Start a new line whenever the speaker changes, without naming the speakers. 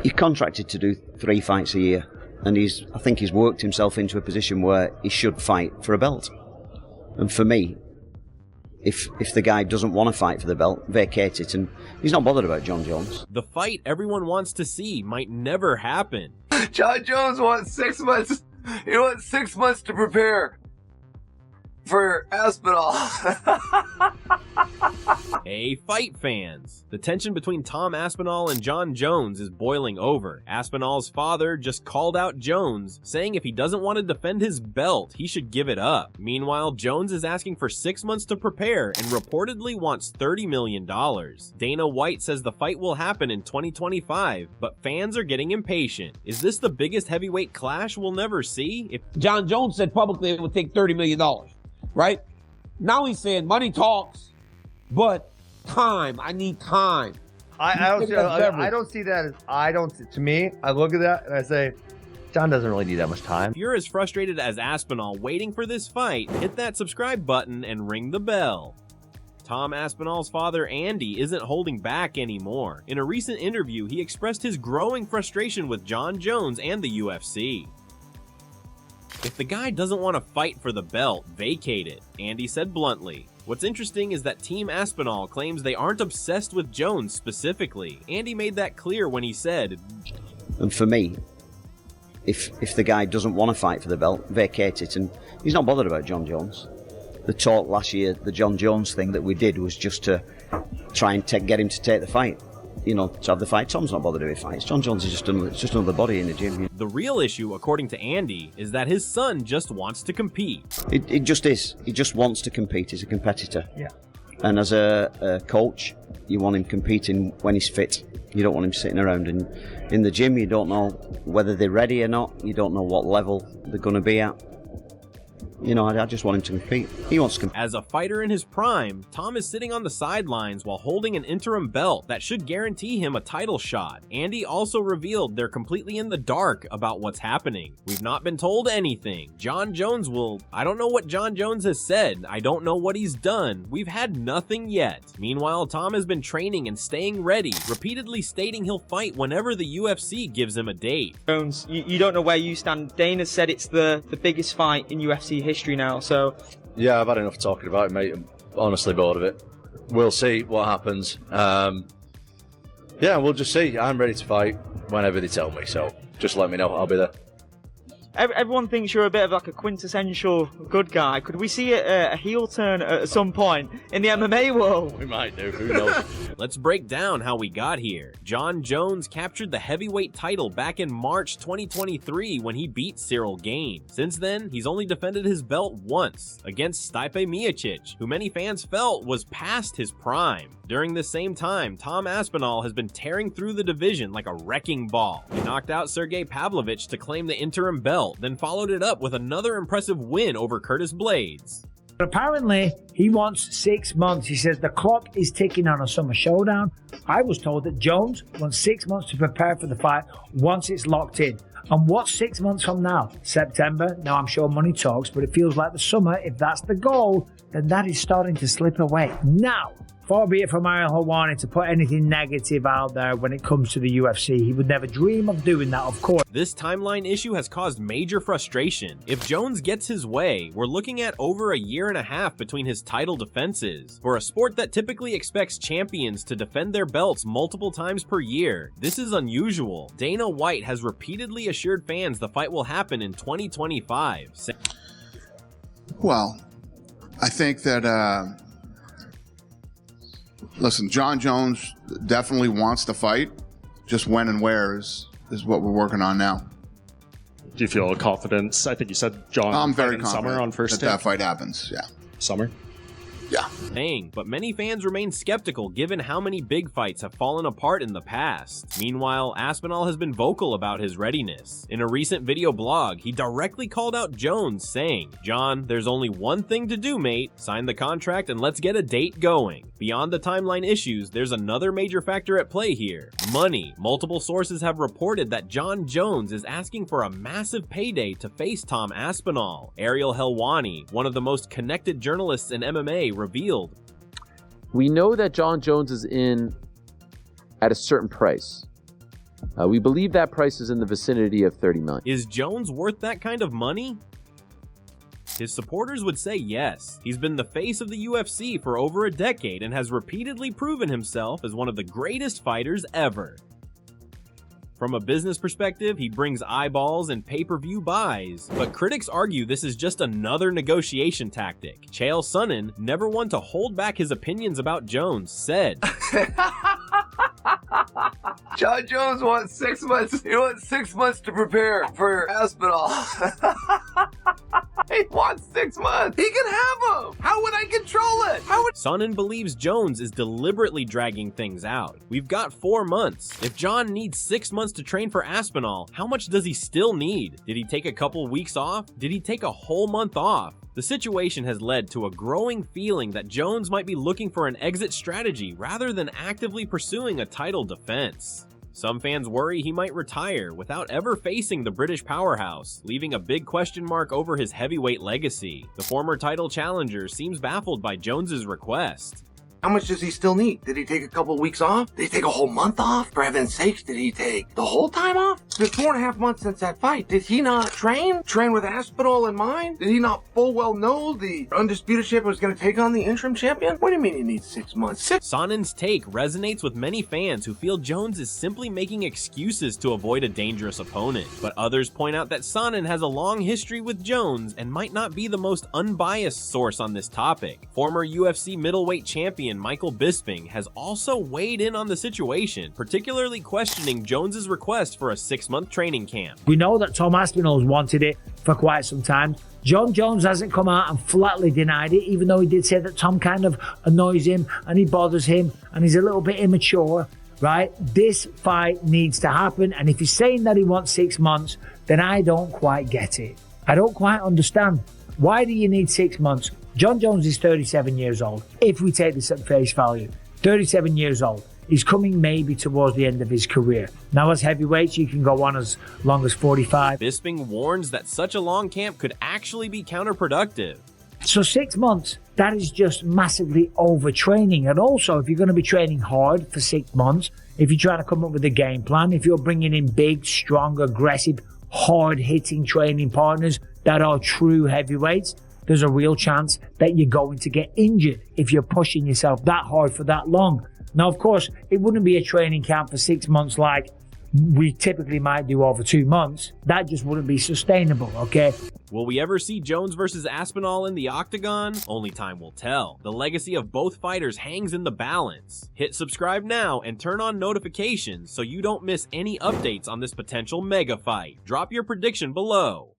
He's contracted to do 3 fights a year, and I think he's worked himself into a position where he should fight for a belt. And for me, if the guy doesn't want to fight for the belt, vacate it, and he's not bothered about Jon Jones.
The fight everyone wants to see might never happen.
Jon Jones wants 6 months. He wants 6 months to prepare for Aspinall.
Hey, fight fans! The tension between Tom Aspinall and Jon Jones is boiling over. Aspinall's father just called out Jones, saying if he doesn't want to defend his belt, he should give it up. Meanwhile, Jones is asking for 6 months to prepare and reportedly wants $30 million. Dana White says the fight will happen in 2025, but fans are getting impatient. Is this the biggest heavyweight clash we'll never see?
Jon Jones said publicly it would take $30 million, right? Now he's saying money talks, but time. I need time.
I don't see that as, to me, I look at that and I say, Jon doesn't really need that much time.
If you're as frustrated as Aspinall waiting for this fight, hit that subscribe button and ring the bell. Tom Aspinall's father, Andy, isn't holding back anymore. In a recent interview, he expressed his growing frustration with Jon Jones and the UFC. If the guy doesn't want to fight for the belt, vacate it, Andy said bluntly. What's interesting is that Team Aspinall claims they aren't obsessed with Jones specifically. Andy made that clear when he said,
and for me, if the guy doesn't want to fight for the belt, vacate it, and he's not bothered about Jon Jones. The talk last year, the Jon Jones thing that we did was just to try and get him to take the fight. You know, to have the fight. Tom's not bothered if he fights. Jon Jones is just another body in the gym.
The real issue, according to Andy, is that his son just wants to compete.
It just is. He just wants to compete. He's a competitor.
Yeah.
And as a coach, you want him competing when he's fit. You don't want him sitting around in the gym. You don't know whether they're ready or not. You don't know what level they're going to be at. You know, I just want him to compete. He wants to compete.
As a fighter in his prime, Tom is sitting on the sidelines while holding an interim belt that should guarantee him a title shot. Andy also revealed they're completely in the dark about what's happening. We've not been told anything. Jon Jones I don't know what Jon Jones has said. I don't know what he's done. We've had nothing yet. Meanwhile, Tom has been training and staying ready, repeatedly stating he'll fight whenever the UFC gives him a date.
Jones, you don't know where you stand. Dana said it's the biggest fight in UFC history now, so...
Yeah, I've had enough talking about it, mate. I'm honestly bored of it. We'll see what happens. Yeah, we'll just see. I'm ready to fight whenever they tell me, so just let me know. I'll be there.
Everyone thinks you're a bit of like a quintessential good guy. Could we see a heel turn at some point in the MMA world?
We might do, who knows?
Let's break down how we got here. Jon Jones captured the heavyweight title back in March 2023 when he beat Cyril Gane. Since then, he's only defended his belt once, against Stipe Miocic, who many fans felt was past his prime. During this same time, Tom Aspinall has been tearing through the division like a wrecking ball. He knocked out Sergey Pavlovich to claim the interim belt, then followed it up with another impressive win over Curtis Blades.
Apparently, he wants 6 months. He says the clock is ticking on a summer showdown. I was told that Jones wants 6 months to prepare for the fight once it's locked in. And what's 6 months from now? September? Now I'm sure money talks, but it feels like the summer. If that's the goal, then that is starting to slip away. Now, far be it from Ariel Helwani to put anything negative out there when it comes to the UFC. He would never dream of doing that, of course.
This timeline issue has caused major frustration. If Jones gets his way, we're looking at over a year and a half between his title defenses. For a sport that typically expects champions to defend their belts multiple times per year, this is unusual. Dana White has repeatedly assured fans the fight will happen in 2025.
Well, I think that, listen, Jon Jones definitely wants to fight. Just when and where is what we're working on now.
Do you feel confidence? I think you said Jon.
I'm very
in
confident
summer on first
that fight happens. Yeah.
Summer.
Yeah.
Dang, but many fans remain skeptical given how many big fights have fallen apart in the past. Meanwhile, Aspinall has been vocal about his readiness. In a recent video blog, he directly called out Jones, saying, "Jon, there's only one thing to do, mate. Sign the contract and let's get a date going." Beyond the timeline issues, there's another major factor at play here: money. Multiple sources have reported that Jon Jones is asking for a massive payday to face Tom Aspinall. Ariel Helwani, one of the most connected journalists in MMA, revealed,
"We know that Jon Jones is in at a certain price. We believe that price is in the vicinity of $30 million.
Is Jones worth that kind of money? His supporters would say yes. He's been the face of the UFC for over a decade and has repeatedly proven himself as one of the greatest fighters ever. From a business perspective, he brings eyeballs and pay-per-view buys, but critics argue this is just another negotiation tactic. Chael Sonnen, never one to hold back his opinions about Jones, said,
Jon Jones wants 6 months. He wants 6 months to prepare for Aspinall. He wants 6 months. He can have them. How would I control it?
Sonnen believes Jones is deliberately dragging things out. We've got 4 months. If Jon needs 6 months to train for Aspinall, how much does he still need? Did he take a couple weeks off? Did he take a whole month off? The situation has led to a growing feeling that Jones might be looking for an exit strategy rather than actively pursuing a title defense. Some fans worry he might retire without ever facing the British powerhouse, leaving a big question mark over his heavyweight legacy. The former title challenger seems baffled by Jones's request.
How much does he still need? Did he take a couple weeks off? Did he take a whole month off? For heaven's sakes, did he take the whole time off? It's been 4.5 months since that fight. Did he not train? Train with Aspinall in mind? Did he not full well know the undisputed champion was going to take on the interim champion? What do you mean he needs 6 months?
Sonnen's take resonates with many fans who feel Jones is simply making excuses to avoid a dangerous opponent. But others point out that Sonnen has a long history with Jones and might not be the most unbiased source on this topic. Former UFC middleweight champion Michael Bisping has also weighed in on the situation, particularly questioning Jones's request for a 6-month training camp.
We know that Tom Aspinall's wanted it for quite some time. Jon Jones hasn't come out and flatly denied it, even though he did say that Tom kind of annoys him and he bothers him and he's a little bit immature, right? This fight needs to happen, and if he's saying that he wants 6 months, then I don't quite get it. I don't quite understand. Why do you need 6 months? Jon Jones is 37 years old, if we take this at face value. 37 years old. He's coming maybe towards the end of his career. Now, as heavyweights, you can go on as long as 45.
Bisping warns that such a long camp could actually be counterproductive.
So 6 months, that is just massively overtraining. And also, if you're going to be training hard for 6 months, if you're trying to come up with a game plan, if you're bringing in big, strong, aggressive, hard-hitting training partners that are true heavyweights, there's a real chance that you're going to get injured if you're pushing yourself that hard for that long. Now, of course, it wouldn't be a training camp for 6 months like we typically might do over 2 months. That just wouldn't be sustainable, okay?
Will we ever see Jones versus Aspinall in the octagon? Only time will tell. The legacy of both fighters hangs in the balance. Hit subscribe now and turn on notifications so you don't miss any updates on this potential mega fight. Drop your prediction below.